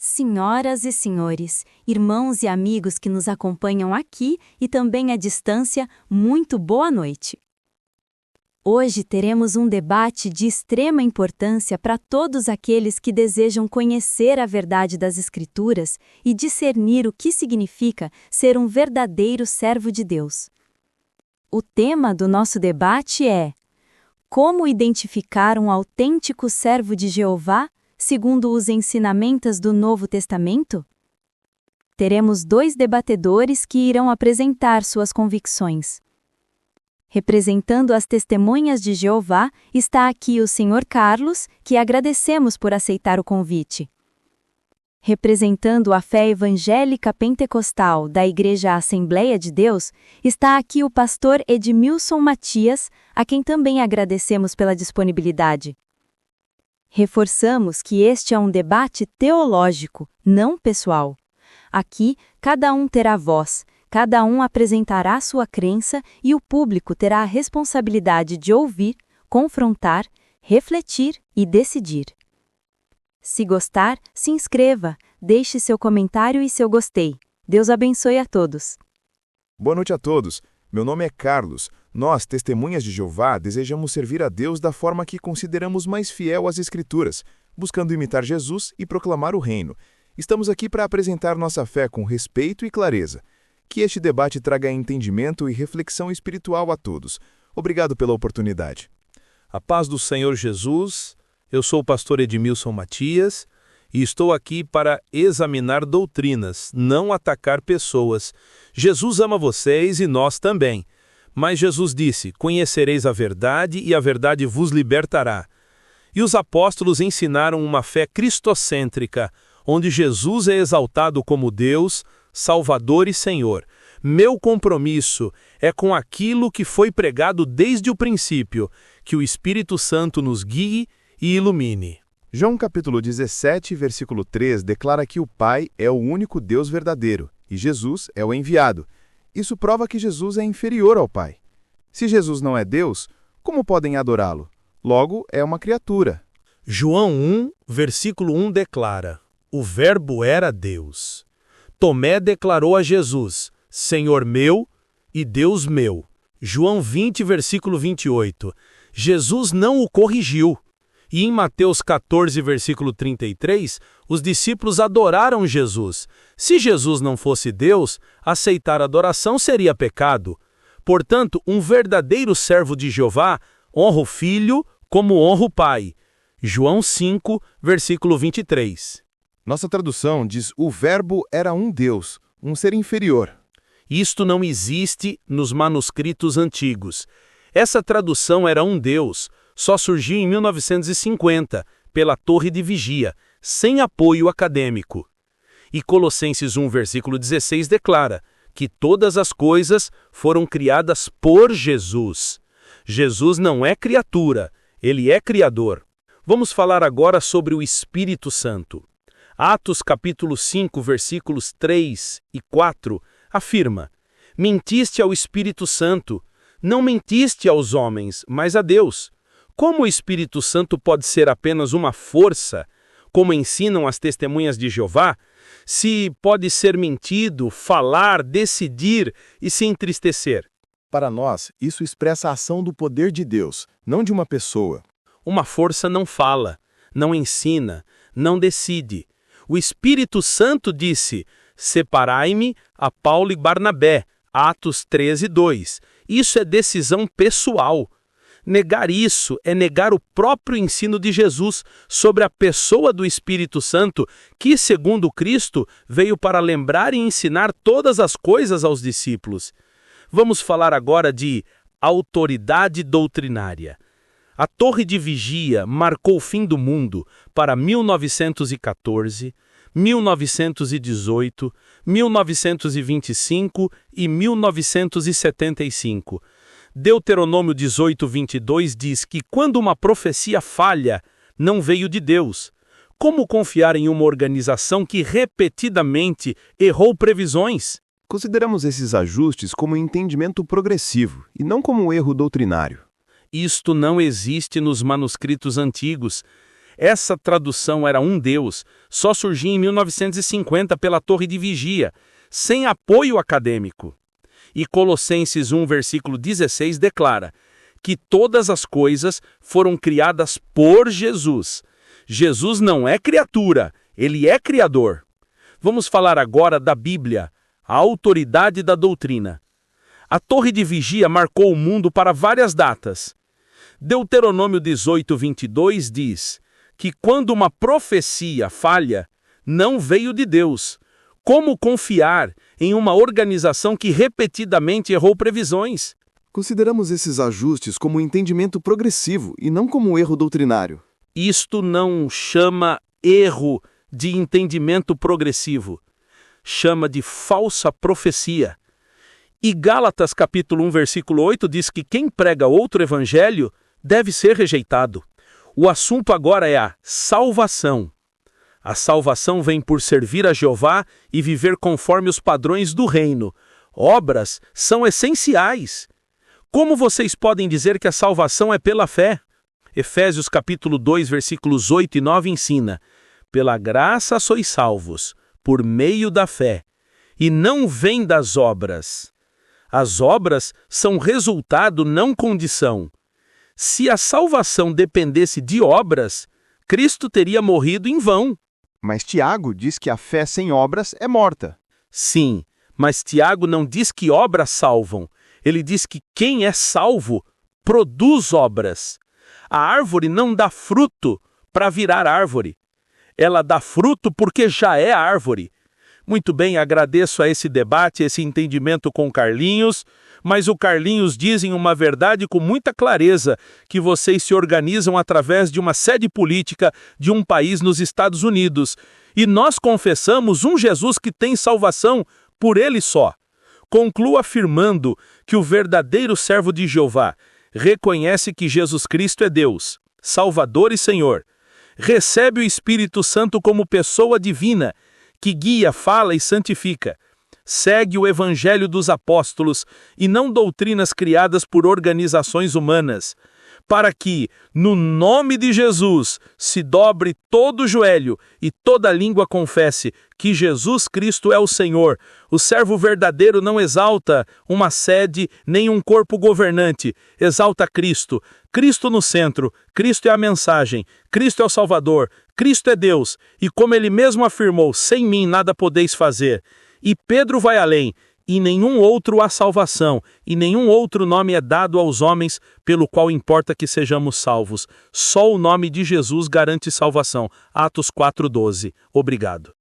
Senhoras e senhores, irmãos e amigos que nos acompanham aqui e também à distância, muito boa noite. Hoje teremos um debate de extrema importância para todos aqueles que desejam conhecer a verdade das Escrituras e discernir o que significa ser um verdadeiro servo de Deus. O tema do nosso debate é: como identificar um autêntico servo de Jeová, segundo os ensinamentos do Novo Testamento? Teremos dois debatedores que irão apresentar suas convicções. Representando as testemunhas de Jeová, está aqui o Sr. Carlos, que agradecemos por aceitar o convite. Representando a fé evangélica pentecostal da Igreja Assembleia de Deus, está aqui o pastor Edmilson Matias, a quem também agradecemos pela disponibilidade. Reforçamos que este é um debate teológico, não pessoal. Aqui, cada um terá voz, cada um apresentará sua crença e o público terá a responsabilidade de ouvir, confrontar, refletir e decidir. Se gostar, se inscreva, deixe seu comentário e seu gostei. Deus abençoe a todos. Boa noite a todos. Meu nome é Carlos. Nós, testemunhas de Jeová, desejamos servir a Deus da forma que consideramos mais fiel às Escrituras, buscando imitar Jesus e proclamar o reino. Estamos aqui para apresentar nossa fé com respeito e clareza. Que este debate traga entendimento e reflexão espiritual a todos. Obrigado pela oportunidade. A paz do Senhor Jesus. Eu sou o pastor Edmilson Matias e estou aqui para examinar doutrinas, não atacar pessoas. Jesus ama vocês e nós também. Mas Jesus disse: conhecereis a verdade e a verdade vos libertará. E os apóstolos ensinaram uma fé cristocêntrica, onde Jesus é exaltado como Deus, Salvador e Senhor. Meu compromisso é com aquilo que foi pregado desde o princípio, que o Espírito Santo nos guie e ilumine. João capítulo 17, versículo 3 declara que o Pai é o único Deus verdadeiro e Jesus é o enviado. Isso prova que Jesus é inferior ao Pai. Se Jesus não é Deus, como podem adorá-lo? Logo, é uma criatura. João 1, versículo 1 declara: o Verbo era Deus. Tomé declarou a Jesus: Senhor meu e Deus meu. João 20, versículo 28. Jesus não o corrigiu. E em Mateus 14, versículo 33, os discípulos adoraram Jesus. Se Jesus não fosse Deus, aceitar a adoração seria pecado. Portanto, um verdadeiro servo de Jeová honra o Filho como honra o Pai. João 5, versículo 23. Nossa tradução diz: o Verbo era um Deus, um ser inferior. Isto não existe nos manuscritos antigos. Essa tradução era um Deus. Só surgiu em 1950, pela Torre de Vigia, sem apoio acadêmico. E Colossenses 1, versículo 16 declara que todas as coisas foram criadas por Jesus. Jesus não é criatura, ele é Criador. Vamos falar agora sobre o Espírito Santo. Atos capítulo 5, versículos 3 e 4, afirma: mentiste ao Espírito Santo, não mentiste aos homens, mas a Deus. Como o Espírito Santo pode ser apenas uma força, como ensinam as testemunhas de Jeová, se pode ser mentido, falar, decidir e se entristecer? Para nós, isso expressa a ação do poder de Deus, não de uma pessoa. Uma força não fala, não ensina, não decide. O Espírito Santo disse: separai-me a Paulo e Barnabé, Atos 13, 2. Isso é decisão pessoal. Negar isso é negar o próprio ensino de Jesus sobre a pessoa do Espírito Santo, que, segundo Cristo, veio para lembrar e ensinar todas as coisas aos discípulos. Vamos falar agora de autoridade doutrinária. A Torre de Vigia marcou o fim do mundo para 1914, 1918, 1925 e 1975. Deuteronômio 18, 22 diz que quando uma profecia falha, não veio de Deus. Como confiar em uma organização que repetidamente errou previsões? Consideramos esses ajustes como entendimento progressivo e não como um erro doutrinário. Isto não existe nos manuscritos antigos. Essa tradução era um Deus, só surgia em 1950 pela Torre de Vigia, sem apoio acadêmico. E Colossenses 1, versículo 16 declara que todas as coisas foram criadas por Jesus. Jesus não é criatura, ele é criador. Vamos falar agora da Bíblia, a autoridade da doutrina. A Torre de Vigia marcou o mundo para várias datas. Deuteronômio 18, 22 diz que quando uma profecia falha, não veio de Deus. Como confiar em uma organização que repetidamente errou previsões? Consideramos esses ajustes como um entendimento progressivo e não como um erro doutrinário. Isto não chama erro de entendimento progressivo. Chama de falsa profecia. E Gálatas capítulo 1, versículo 8 diz que quem prega outro evangelho deve ser rejeitado. O assunto agora é a salvação. A salvação vem por servir a Jeová e viver conforme os padrões do reino. Obras são essenciais. Como vocês podem dizer que a salvação é pela fé? Efésios capítulo 2, versículos 8 e 9 ensina: pela graça sois salvos, por meio da fé, e não vem das obras. As obras são resultado, não condição. Se a salvação dependesse de obras, Cristo teria morrido em vão. Mas Tiago diz que a fé sem obras é morta. Sim, mas Tiago não diz que obras salvam. Ele diz que quem é salvo produz obras. A árvore não dá fruto para virar árvore. Ela dá fruto porque já é árvore. Muito bem, agradeço a esse debate, esse entendimento com Carlinhos, mas o Carlinhos diz em uma verdade com muita clareza que vocês se organizam através de uma sede política de um país nos Estados Unidos. E nós confessamos um Jesus que tem salvação por ele só. Concluo afirmando que o verdadeiro servo de Jeová reconhece que Jesus Cristo é Deus, Salvador e Senhor. Recebe o Espírito Santo como pessoa divina, que guia, fala e santifica. Segue o Evangelho dos Apóstolos e não doutrinas criadas por organizações humanas, para que, no nome de Jesus, se dobre todo o joelho e toda língua confesse que Jesus Cristo é o Senhor. O servo verdadeiro não exalta uma sede nem um corpo governante, exalta Cristo. Cristo no centro, Cristo é a mensagem, Cristo é o Salvador, Cristo é Deus, e como ele mesmo afirmou, sem mim nada podeis fazer. E Pedro vai além, e nenhum outro há salvação, e nenhum outro nome é dado aos homens pelo qual importa que sejamos salvos. Só o nome de Jesus garante salvação. Atos 4:12. Obrigado.